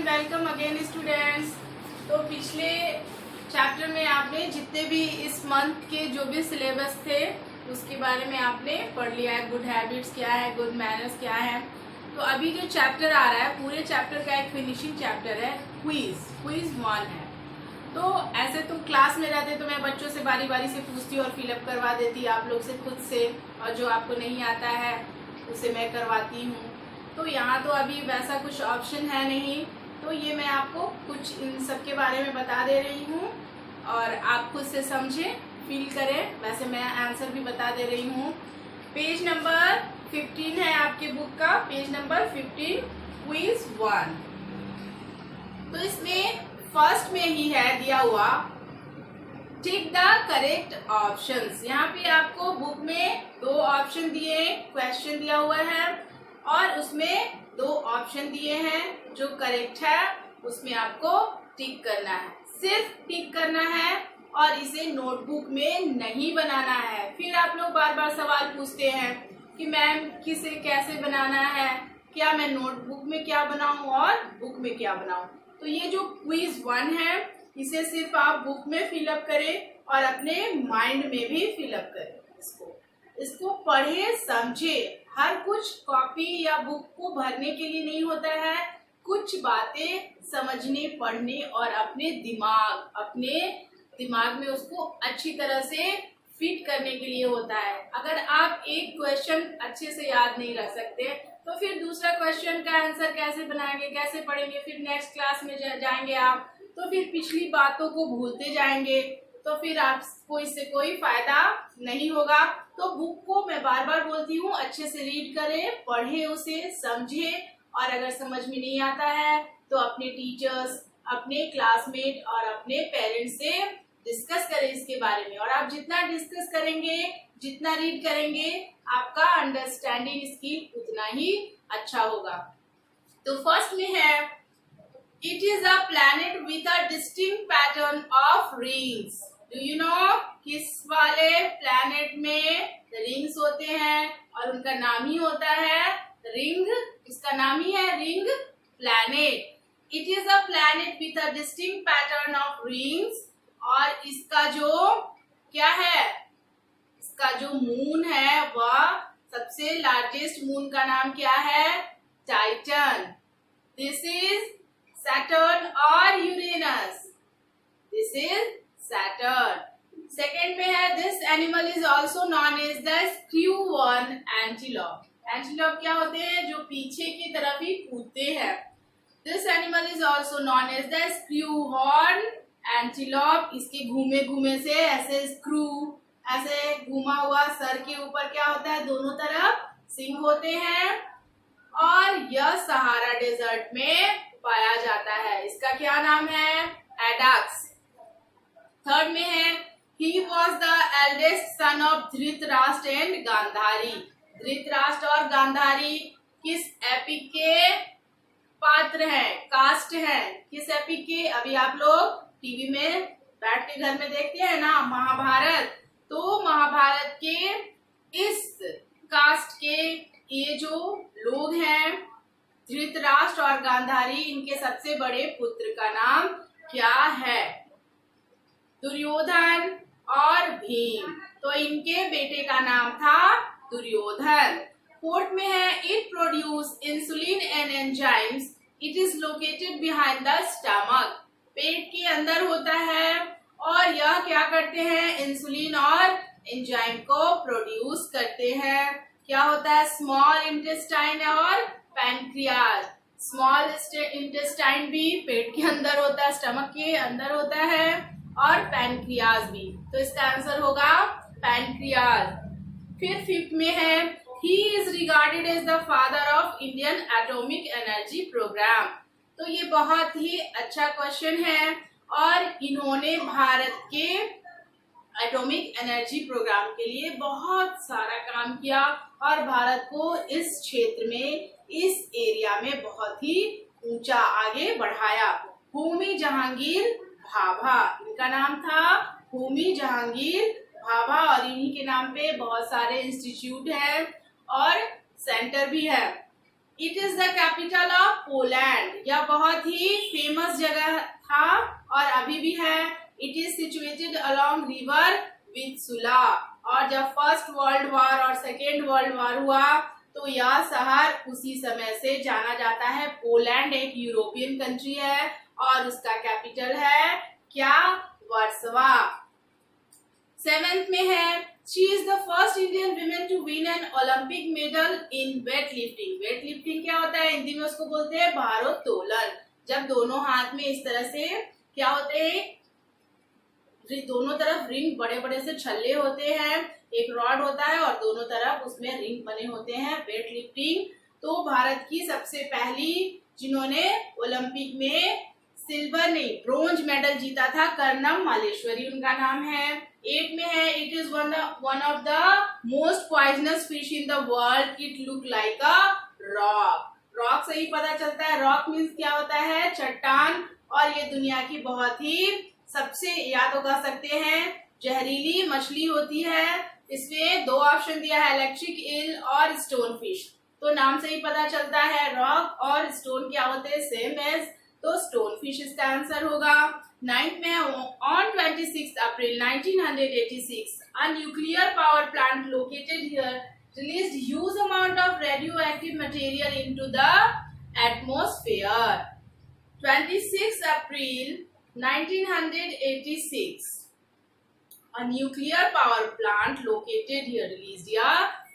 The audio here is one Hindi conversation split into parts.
And welcome again students. तो पिछले चैप्टर में आपने जितने भी इस मंथ के जो भी सिलेबस थे उसके बारे में आपने पढ़ लिया है। गुड हैबिट्स क्या है, गुड मैनर्स क्या है। तो अभी जो चैप्टर आ रहा है, पूरे चैप्टर का एक फिनिशिंग चैप्टर है, क्विज 1 है। तो ऐसे तो क्लास में रहते तो मैं बच्चों से बारी बारी से पूछती और फिलअप करवा देती आप लोग से खुद से, और जो आपको नहीं आता है उसे मैं करवाती हूँ। तो यहाँ तो अभी वैसा कुछ ऑप्शन है नहीं, तो ये मैं आपको कुछ इन सब के बारे में बता दे रही हूँ और आप खुद से समझें, फील करें। वैसे मैं आंसर भी बता दे रही हूँ। पेज नंबर 15 है आपके बुक का, पेज नंबर 15, क्विज 1। तो इसमें फर्स्ट में ही है दिया हुआ टिक द करेक्ट ऑप्शंस। यहाँ पे आपको बुक में 2 ऑप्शन दिए, क्वेश्चन दिया हुआ है और उसमें 2 ऑप्शन दिए हैं। जो करेक्ट है उसमें आपको टिक करना है, सिर्फ टिक करना है और इसे नोटबुक में नहीं बनाना है। फिर आप लोग बार बार सवाल पूछते हैं कि मैम किसे कैसे बनाना है, क्या मैं नोटबुक में क्या बनाऊं और बुक में क्या बनाऊं। तो ये जो क्विज 1 है इसे सिर्फ आप बुक में फिलअप करें और अपने माइंड में भी फिलअप करें। इसको पढ़े समझे। हर कुछ कॉपी या बुक को भरने के लिए नहीं होता है, कुछ बातें समझने, पढ़ने और अपने दिमाग में उसको अच्छी तरह से फिट करने के लिए होता है। अगर आप एक क्वेश्चन अच्छे से याद नहीं रख सकते तो फिर दूसरा क्वेश्चन का आंसर कैसे बनाएंगे, कैसे पढ़ेंगे। फिर नेक्स्ट क्लास में जाएंगे आप तो फिर पिछली बातों को भूलते जाएंगे, तो फिर आपको इससे कोई फायदा नहीं होगा। तो बुक को मैं बार बार बोलती हूँ अच्छे से रीड करें, पढ़े, उसे समझे और अगर समझ में नहीं आता है तो अपने टीचर्स, अपने क्लासमेट और अपने पेरेंट्स से डिस्कस करें इसके बारे में। और आप जितना डिस्कस करेंगे, जितना रीड करेंगे, आपका अंडरस्टैंडिंग स्किल उतना ही अच्छा होगा। तो फर्स्ट में है It is a planet with a distinct pattern of rings. Do you know किस वाले प्लैनेट में रिंग्स होते हैं और उनका नाम ही होता है रिंग। इसका नाम ही है ring planet. It is a planet with a distinct pattern of rings। और इसका जो क्या है, इसका जो मून है वह सबसे लार्जेस्ट मून का नाम क्या है, टाइटन। दिस इज Saturn और Uranus, this is Saturn। Second में है this animal is also known as the screwhorn antelope. Antelope क्या होते हैं, जो पीछे की तरफ ही कूदते हैं। This animal is also known as the screw horn antelope. इसके घूमे घूमे से ऐसे स्क्रू, ऐसे घूमा हुआ सर के ऊपर क्या होता है, दोनों तरफ सिंग होते हैं और यह सहारा डेजर्ट में पाया जाता है। इसका क्या नाम है, एडक्स। थर्ड में है he was the eldest son of Dhritarashtra and Gandhari. Dhritarashtra और गांधारी किस एपिक के पात्र हैं, कास्ट हैं, किस एपिक के। अभी आप लोग टीवी में बैठ के घर में देखते हैं ना महाभारत, तो महाभारत के इस कास्ट के ये जो लोग हैं धृतराष्ट्र और गांधारी, इनके सबसे बड़े पुत्र का नाम क्या है, दुर्योधन और भीम। तो इनके बेटे का नाम था दुर्योधन। फोर्थ में है it produce insulin and enzymes, it is located behind the stomach. पेट के अंदर होता है और यह क्या करते हैं, इंसुलिन और एंजाइम को प्रोड्यूस करते हैं। क्या होता है, स्मॉल इंटेस्टाइन और पैनक्रियाज। स्मॉल इंटेस्टाइन भी पेट के अंदर होता है, स्टमक के अंदर होता है, और पैनक्रियाज भी। तो इसका आंसर होगा पैनक्रियाज। फिर फिफ्थ में है he is regarded as the father of Indian atomic energy programme. तो ये बहुत ही अच्छा क्वेश्चन है और इन्होंने भारत के एटॉमिक एनर्जी प्रोग्राम के लिए बहुत सारा काम किया और भारत को इस क्षेत्र में, इस एरिया में बहुत ही ऊंचा आगे बढ़ाया। होमी जहांगीर भाभा इनका नाम था, होमी जहांगीर भाभा, और इन्हीं के नाम पे बहुत सारे इंस्टीट्यूट हैं और सेंटर भी है। It is the capital of Poland. यह बहुत ही फेमस जगह था और अभी भी है। It is situated along river वित्सुला। और जब फर्स्ट वर्ल्ड वॉर और सेकेंड वर्ल्ड वॉर हुआ तो यह शहर उसी समय से जाना जाता है। पोलैंड एक यूरोपियन कंट्री है और उसका कैपिटल है क्या? वर्सोवा। 7th में है, she is the first Indian women to win an Olympic medal in weight lifting. Weight lifting क्या होता है? हिंदी में उसको बोलते हैं भारोत्तोलन। जब दोनों हाथ में इस तरह से क्या होते हैं, दोनों तरफ रिंग बड़े बड़े से छल्ले होते हैं, एक रॉड होता है और दोनों तरफ उसमें रिंग बने होते हैं। वेट लिफ्टिंग तो भारत की सबसे पहली जिन्होंने ओलंपिक में सिल्वर नहीं ब्रोंज मेडल जीता था, कर्णम मालेश्वरी उनका नाम है। 8 में है, it is one of the most poisonous fish in the world, it look like a rock. Rock से ही पता चलता है, रॉक मीन्स क्या होता है? चट्टान। और ये दुनिया की बहुत ही सबसे याद कर सकते हैं जहरीली मछली होती है। इसमें 2 ऑप्शन दिया है, इलेक्ट्रिक ईल और स्टोन फिश। तो नाम से ही पता चलता है रॉक और स्टोन क्या होते हैं? सेम एज, तो स्टोन फिश इसका आंसर होगा। 9th में, on 26 April 1986 a nuclear power plant located here released huge amount of radioactive material into the atmosphere. 26 April 1986 a nuclear power plant located here released। यह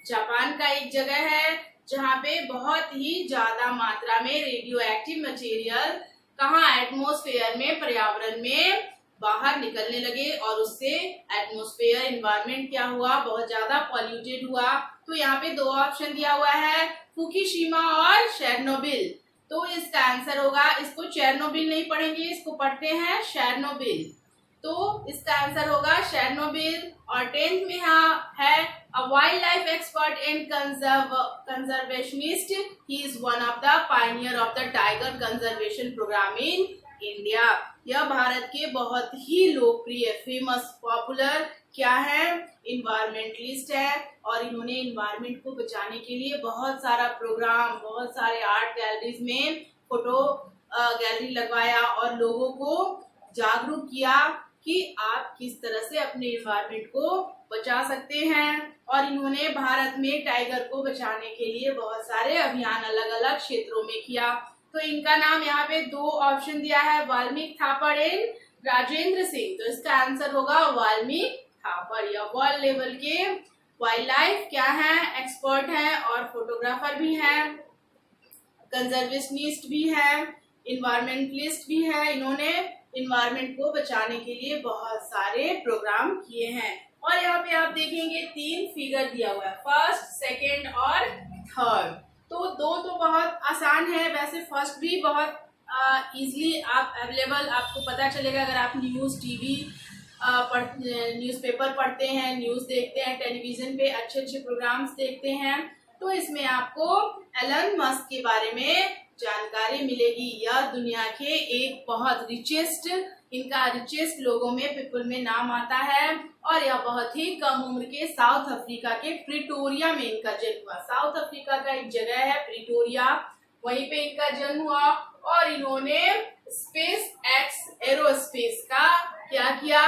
जापान का एक जगह है जहाँ पे बहुत ही ज्यादा मात्रा में रेडियो एक्टिव मटेरियल कहाँ? एटमॉस्फेयर में, पर्यावरण में बाहर निकलने लगे और उससे एटमॉस्फेयर एनवायरनमेंट क्या हुआ? बहुत ज्यादा पॉल्यूटेड हुआ। तो यहाँ पे 2 ऑप्शन दिया हुआ है, फुकुशिमा और शेरनोबिल। तो इसका आंसर होगा, इसको चेरनोबिल नहीं पढ़ेंगे, इसको पढ़ते हैं शेरनोबिल। तो इसका आंसर होगा शेरनोबिल। और 10th में है a wildlife expert and conservationist. He is one of the pioneer of the tiger conservation program in India। यह भारत के बहुत ही लोकप्रिय, फेमस, पॉपुलर क्या है? इन्वायरमेंटलिस्ट है और इन्होंने इन्वायरमेंट को बचाने के लिए बहुत सारा प्रोग्राम, बहुत सारे आर्ट गैलरीज में फोटो गैलरी लगवाया और लोगों को जागरूक किया कि आप किस तरह से अपने इन्वायरमेंट को बचा सकते हैं। और इन्होंने भारत में टाइगर को बचाने के लिए बहुत सारे अभियान अलग अलग क्षेत्रों में किया। तो इनका नाम यहाँ पे 2 ऑप्शन दिया है, वाल्मीकि थापड़ एंड राजेंद्र सिंह। तो इसका आंसर होगा वाल्मीकि थापड़। या वर्ल्ड लेवल के वाइल्ड लाइफ क्या है? एक्सपर्ट हैं और फोटोग्राफर भी हैं, कंजर्वेशनिस्ट भी है, इन्वायरमेंटलिस्ट भी है। इन्होंने इन्वायरमेंट को बचाने के लिए बहुत सारे प्रोग्राम किए हैं। और यहाँ पे आप देखेंगे 3 फिगर दिया हुआ है, फर्स्ट, सेकेंड और थर्ड। तो 2 तो बहुत आसान है, वैसे फर्स्ट भी बहुत इजीली आप अवेलेबल, आपको पता चलेगा अगर आप न्यूज़, टीवी, न्यूज़पेपर पढ़ते हैं, न्यूज़ देखते हैं, टेलीविजन पे अच्छे अच्छे प्रोग्राम्स देखते हैं। तो इसमें आपको एलन मस्क के बारे में जानकारी मिलेगी। यह दुनिया के एक बहुत रिचेस्ट, इनका रिचेस्ट लोगों में, पीपल में नाम आता है। और यह बहुत ही कम उम्र के साउथ अफ्रीका के प्रिटोरिया में इनका जन्म हुआ। साउथ अफ्रीका का एक जगह है प्रिटोरिया, वहीं पे इनका जन्म हुआ। और इन्होंने स्पेस एक्स एरोस्पेस का क्या किया?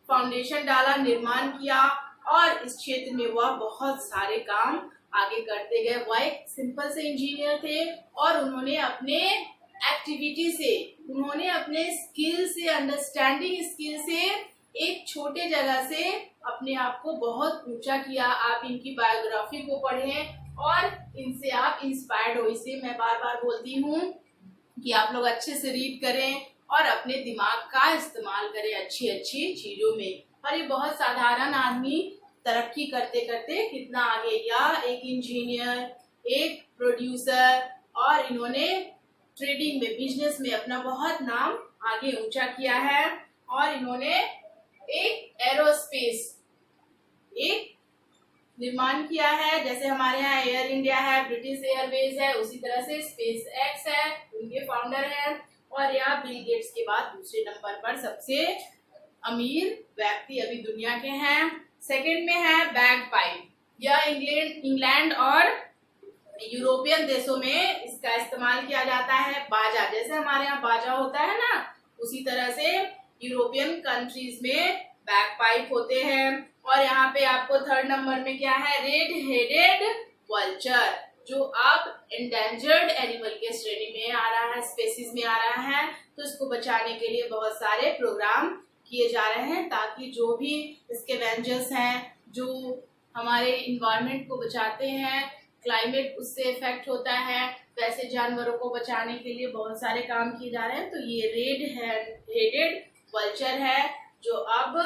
फाउंडेशन डाला, निर्माण किया और इस क्षेत्र में वह बहुत सारे काम आगे करते गए। वह एक सिंपल से इंजीनियर थे और उन्होंने अपने एक्टिविटी से, उन्होंने अपने स्किल से, अंडरस्टैंडिंग स्किल से एक छोटे जगह से अपने आप को बहुत ऊंचा किया। आप इनकी बायोग्राफी को पढ़ें और इनसे आप इंस्पायर्ड हो। इसे मैं बार बार बोलती हूँ कि आप लोग अच्छे से रीड करें और अपने दिमाग का इस्तेमाल करें अच्छी अच्छी चीजों में। और ये बहुत साधारण आदमी तरक्की करते करते कितना आगे, या एक इंजीनियर, एक प्रोड्यूसर, और इन्होंने ट्रेडिंग में, बिजनेस में अपना बहुत नाम आगे ऊंचा किया है। और इन्होंने एक एरोस्पेस एक निर्माण किया है, जैसे हमारे यहाँ एयर इंडिया है, ब्रिटिश एयरवेज है, उसी तरह से स्पेस एक्स है, उनके फाउंडर हैं। और यह बिल गेट्स के बाद दूसरे नंबर पर सबसे अमीर व्यक्ति अभी दुनिया के हैं। सेकंड में है बैग पाइप। यह इंग्लैंड और यूरोपियन देशों में इसका इस्तेमाल किया जाता है। बाजा, जैसे हमारे यहाँ बाजा होता है ना, उसी तरह से यूरोपियन कंट्रीज में बैक पाइप होते हैं। और यहाँ पे आपको थर्ड नंबर में क्या है, रेड हेडेड वल्चर, जो अब एंडेंजर्ड एनिमल के श्रेणी में आ रहा है, स्पेसीज में आ रहा है। तो इसको बचाने के लिए बहुत सारे प्रोग्राम किए जा रहे हैं, ताकि जो भी स्कैवेंजर्स हैं, जो हमारे इन्वायरमेंट को बचाते हैं, क्लाइमेट उससे इफेक्ट होता है, वैसे जानवरों को बचाने के लिए बहुत सारे काम किए जा रहे हैं। तो ये रेड हेडेड वल्चर है, जो अब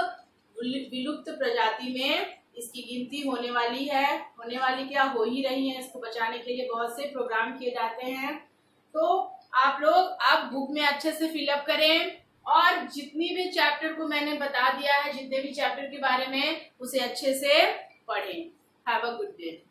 विलुप्त प्रजाति में इसकी गिनती होने वाली है, होने वाली क्या हो ही रही है। इसको बचाने के लिए बहुत से प्रोग्राम किए जाते हैं। तो आप लोग अब बुक में अच्छे से फिलअप करें, और जितनी भी चैप्टर को मैंने बता दिया है, जितने भी चैप्टर के बारे में, उसे अच्छे से पढ़ें। Have a good day.